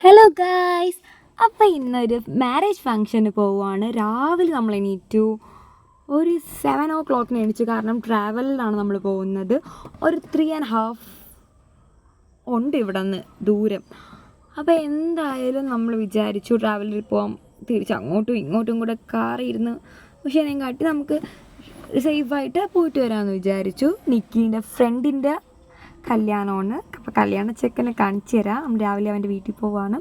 Hello guys, അപ്പോൾ ഇന്നൊരു marriage ഫങ്ഷന് പോവുകയാണ്. രാവിലെ നമ്മൾ എണീറ്റു, ഒരു 7 o'clock എണീച്ചു. കാരണം ട്രാവലിലാണ് നമ്മൾ പോകുന്നത്. ഒരു 3.5 ഉണ്ട് ഇവിടെ നിന്ന് ദൂരം. അപ്പോൾ എന്തായാലും നമ്മൾ വിചാരിച്ചു ട്രാവലിൽ പോകാം, തിരിച്ച് അങ്ങോട്ടും ഇങ്ങോട്ടും കൂടെ കാറിയിരുന്ന് പക്ഷേ കാട്ടി നമുക്ക് സേഫായിട്ട് പോയിട്ട് വരാമെന്ന് വിചാരിച്ചു. നിക്കീൻ്റെ ഫ്രണ്ടിൻ്റെ കല്യാണമാണ്. അപ്പോൾ കല്യാണ ചെക്കനെ കാണിച്ചു തരാം. നമ്മൾ രാവിലെ അവൻ്റെ വീട്ടിൽ പോവാണ്.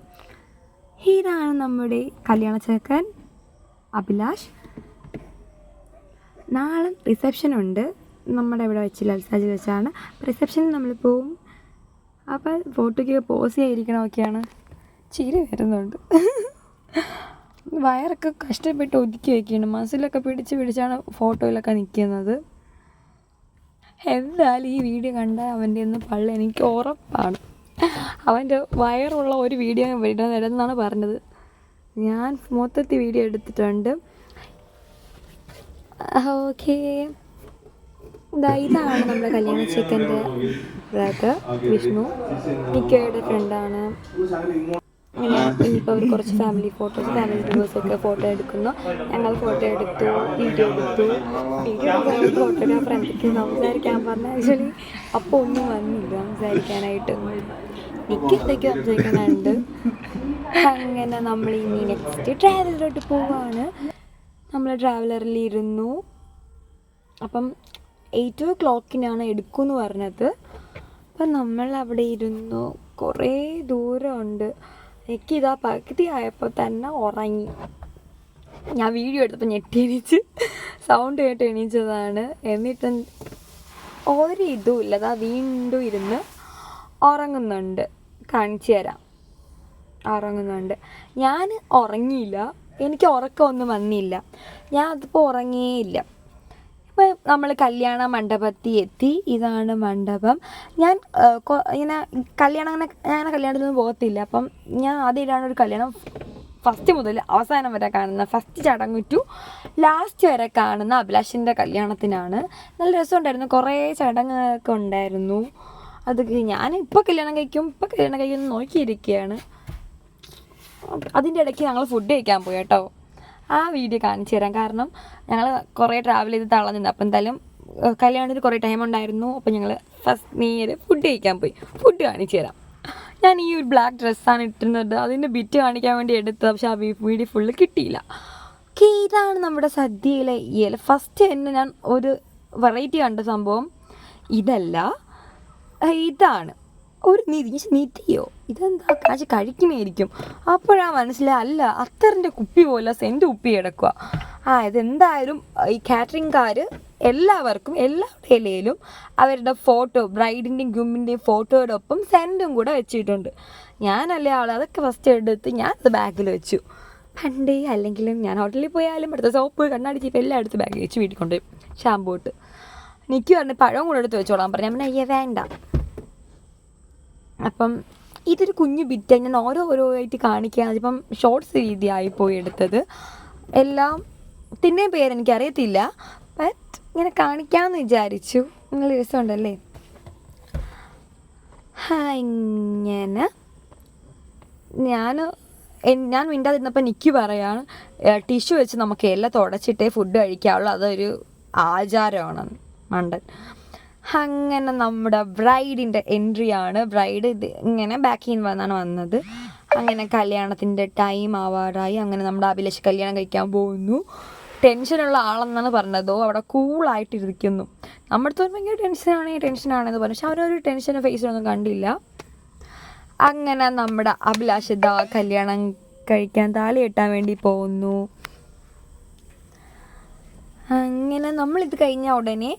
ഇതാണ് നമ്മുടെ കല്യാണ ചെക്കൻ അഭിലാഷ്. നാളെ റിസപ്ഷനുണ്ട് നമ്മുടെ ഇവിടെ വെച്ച്, ലൽസാജിൽ വെച്ചാണ് റിസപ്ഷനിൽ നമ്മൾ പോവും. അപ്പോൾ ഫോട്ടോയ്ക്ക് പോസ് ചെയ്തിരിക്കണമൊക്കെയാണ്. ചിരി വരുന്നുണ്ട്. വയറൊക്കെ കഷ്ടപ്പെട്ട് ഒതുക്കി വയ്ക്കുകയാണ്. മസിലൊക്കെ പിടിച്ചാണ് ഫോട്ടോയിലൊക്കെ നിൽക്കുന്നത്. എന്തായാലും ഈ വീഡിയോ കണ്ടാൽ അവൻ്റെ ഒന്ന് പള്ളി എനിക്ക് ഉറപ്പാണ്. അവൻ്റെ വയറുള്ള ഒരു വീഡിയോ വിടുന്നതെന്നാണ് പറഞ്ഞത്. ഞാൻ മൊത്തത്തിൽ വീഡിയോ എടുത്തിട്ടുണ്ട്. ഓക്കെ, ഇതാണ് നമ്മുടെ കല്യാണ ചെക്കൻ്റെ ബ്രദർ വിഷ്ണു, നിക്കയുടെ ഫ്രണ്ടാണ്. അങ്ങനെ ഇനിയിപ്പോൾ അവർ കുറച്ച് ഫാമിലി മെമ്പേഴ്സൊക്കെ ഫോട്ടോ എടുക്കുന്നു. ഞങ്ങൾ ഫോട്ടോ എടുത്തു, വീഡിയോ എടുത്തു. ഫോട്ടോഗ്രാഫർ എന്തൊക്കെ സംസാരിക്കാൻ പറഞ്ഞാൽ ആക്ച്വലി അപ്പോൾ ഒന്നും വന്നില്ല സംസാരിക്കാനായിട്ട്. എനിക്കെന്തൊക്കെ സംസാരിക്കാനുണ്ട്. അങ്ങനെ നമ്മൾ ഇനി നെക്സ്റ്റ് ട്രാവലറിലോട്ട് പോവാണ്. നമ്മൾ ട്രാവലറിലിരുന്നു. അപ്പം 8 o'clock എടുക്കുമെന്ന് പറഞ്ഞത്. അപ്പം നമ്മൾ അവിടെ ഇരുന്നു. കുറേ ദൂരമുണ്ട്. എനിക്കിതാ പകുതി ആയപ്പോൾ തന്നെ ഉറങ്ങി. ഞാൻ വീഡിയോ എടുത്തപ്പോൾ ഞെട്ടി എണീച്ച് സൗണ്ട് കേട്ട് എണീച്ചതാണ്. എന്നിട്ട് ഒരിതും ഇല്ല, അതാ വീണ്ടും ഇരുന്ന് ഉറങ്ങുന്നുണ്ട്. കാണിച്ചു തരാം. ഉറങ്ങുന്നുണ്ട്. ഞാൻ ഉറങ്ങിയില്ല, എനിക്ക് ഉറക്കമൊന്നും വന്നില്ല. ഞാൻ അതിപ്പോൾ ഉറങ്ങിയേയില്ല. ഇപ്പോൾ നമ്മൾ കല്യാണ മണ്ഡപത്തിൽ എത്തി. ഇതാണ് മണ്ഡപം. ഞാൻ ഇങ്ങനെ ഞാൻ കല്യാണത്തിനൊന്നും പോകത്തില്ല. അപ്പം ഞാൻ ആദ്യമായിട്ടാണ് ഒരു കല്യാണം ഫസ്റ്റ് മുതൽ അവസാനം വരെ കാണുന്ന, ഫസ്റ്റ് ചടങ്ങ് ടു ലാസ്റ്റ് വരെ കാണുന്ന അഭിലാഷിൻ്റെ കല്യാണത്തിനാണ്. നല്ല രസമുണ്ടായിരുന്നു. കുറേ ചടങ്ങൊക്കെ ഉണ്ടായിരുന്നു. അതൊക്കെ ഞാൻ ഇപ്പോൾ കല്യാണം കഴിക്കുമെന്ന് നോക്കിയിരിക്കുകയാണ്. അതിൻ്റെ ഇടയ്ക്ക് ഞങ്ങൾ ഫുഡ് കഴിക്കാൻ പോയി കേട്ടോ. ആ വീഡിയോ കാണിച്ചു തരാം. കാരണം ഞങ്ങൾ കുറേ ട്രാവൽ ചെയ്ത് തളർന്നിരുന്നു. അപ്പം എന്തായാലും കല്യാണത്തിന് കുറേ ടൈം ഉണ്ടായിരുന്നു. അപ്പം ഞങ്ങൾ നേരെ ഫുഡ് കഴിക്കാൻ പോയി. ഫുഡ് കാണിച്ചു തരാം. ഞാൻ ഈ ഒരു ബ്ലാക്ക് ഡ്രസ്സാണ് ഇട്ടിരുന്നത്. അതിൻ്റെ ബിറ്റ് കാണിക്കാൻ വേണ്ടി എടുത്തത്. പക്ഷെ ആ വീഡിയോ ഫുള്ള് കിട്ടിയില്ല. ഓക്കെ, ഇതാണ് നമ്മുടെ സദ്യയിലെ ഇല. ഫസ്റ്റ് തന്നെ ഞാൻ ഒരു വെറൈറ്റി കണ്ട സംഭവം ഇതല്ല, ഇതാണ് ഒരു നിധിയോ, ഇതെന്താ കാശ് കഴിക്കണേയിരിക്കും. അപ്പോഴാണ് മനസ്സിലായി, അല്ല അത്തറിൻ്റെ കുപ്പി പോലെ സെൻറ്റ് കുപ്പി കിടക്കുക. ഇതെന്തായാലും ഈ കാറ്ററിംഗുകാർ എല്ലാവർക്കും എല്ലാവരുടെ ഇലയിലും അവരുടെ ഫോട്ടോ, ബ്രൈഡിൻ്റെയും ഗ്രൂമിൻ്റെയും ഫോട്ടോയുടെ ഒപ്പം സെൻറ്റും കൂടെ വെച്ചിട്ടുണ്ട്. ഞാനല്ലേ അതൊക്കെ ഫസ്റ്റ് എടുത്ത് ഞാൻ അത് ബാഗിൽ വെച്ചു. പണ്ടേ അല്ലെങ്കിലും ഞാൻ ഹോട്ടലിൽ പോയാലും അടുത്ത സോപ്പ്, കണ്ണാടി ചീപ്പ് എല്ലാം എടുത്ത് ബാഗിൽ വെച്ച് വീട്ടിൽ കൊണ്ടുപോയി. ഷാമ്പൂ ഇട്ട് എനിക്ക് പറഞ്ഞ് പഴം കൂടെ എടുത്ത് വെച്ചോളാൻ പറഞ്ഞു. ഞാൻ അയ്യേ വേണ്ട. അപ്പം ഇതൊരു കുഞ്ഞു ബിറ്റ് ഞാൻ ഓരോരായിട്ട് കാണിക്കുക. അതിപ്പം ഷോർട്സ് രീതിയായി പോയി എടുത്തത്. എല്ലാം തിന്നെ പേരെനിക്കറിയത്തില്ല, ബട്ട് ഇങ്ങനെ കാണിക്കാമെന്ന് വിചാരിച്ചു. നല്ല രസമുണ്ടല്ലേ. ഇങ്ങനെ ഞാൻ മിണ്ടാതിരുന്നപ്പോൾ നിക്കി പറയാണ്, ടിഷ്യൂ വെച്ച് നമുക്ക് എല്ലാം തുടച്ചിട്ടേ ഫുഡ് കഴിക്കാവുള്ളൂ, അതൊരു ആചാരമാണ് മണ്ടൻ. അങ്ങനെ നമ്മുടെ ബ്രൈഡിൻ്റെ എൻട്രിയാണ്. ബ്രൈഡ് ഇത് ഇങ്ങനെ ബാക്കിൽ നിന്ന് വന്നത്. അങ്ങനെ കല്യാണത്തിൻ്റെ ടൈം ആവാറായി. അങ്ങനെ നമ്മുടെ അഭിലാഷ് കല്യാണം കഴിക്കാൻ പോകുന്നു. ടെൻഷനുള്ള ആളെന്നാണ് പറഞ്ഞതോ, അവിടെ കൂളായിട്ടിരിക്കുന്നു. നമ്മുടെ അടുത്ത് ഭയങ്കര ടെൻഷനാണെന്ന് പറഞ്ഞു. പക്ഷെ അവരൊരു ടെൻഷനും ഫേസിലൊന്നും കണ്ടില്ല. അങ്ങനെ നമ്മുടെ അഭിലാഷ് കല്യാണം കഴിക്കാൻ താലി കെട്ടാൻ വേണ്ടി പോകുന്നു. അങ്ങനെ നമ്മളിത് കഴിഞ്ഞ ഉടനെ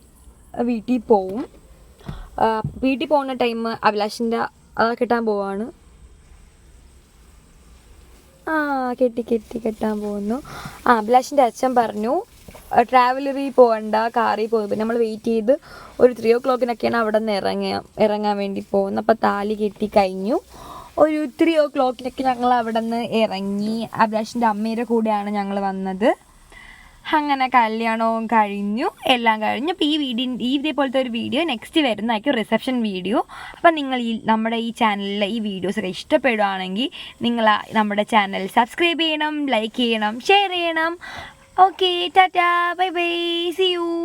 വീട്ടിൽ പോവും. വീട്ടിൽ പോകുന്ന ടൈം അഭിലാഷിൻ്റെ കെട്ടാൻ പോവാണ്. കെട്ടാൻ പോകുന്നു. അഭിലാഷിൻ്റെ അച്ഛൻ പറഞ്ഞു ട്രാവലറിൽ പോകണ്ട, കാറിൽ പോകും. പിന്നെ നമ്മൾ വെയിറ്റ് ചെയ്ത് ഒരു 3 o'clock അവിടെ നിന്ന് ഇറങ്ങാൻ വേണ്ടി പോകുന്നു. അപ്പോൾ താലി കെട്ടി കഴിഞ്ഞു. ഒരു 3 o'clock ഞങ്ങൾ അവിടെ നിന്ന് ഇറങ്ങി. അഭിലാഷിൻ്റെ അമ്മയുടെ കൂടെയാണ് ഞങ്ങൾ വന്നത്. അങ്ങനെ കല്യാണവും കഴിഞ്ഞു, എല്ലാം കഴിഞ്ഞു. അപ്പോൾ ഇതേപോലത്തെ ഒരു വീഡിയോ നെക്സ്റ്റ് വരുന്നതായിരിക്കും, റിസപ്ഷൻ വീഡിയോ. അപ്പം നിങ്ങൾ നമ്മുടെ ഈ ചാനലിലെ ഈ വീഡിയോസൊക്കെ ഇഷ്ടപ്പെടുകയാണെങ്കിൽ നിങ്ങൾ നമ്മുടെ ചാനൽ സബ്സ്ക്രൈബ് ചെയ്യണം, ലൈക്ക് ചെയ്യണം, ഷെയർ ചെയ്യണം. Okay, tata, bye bye, see U.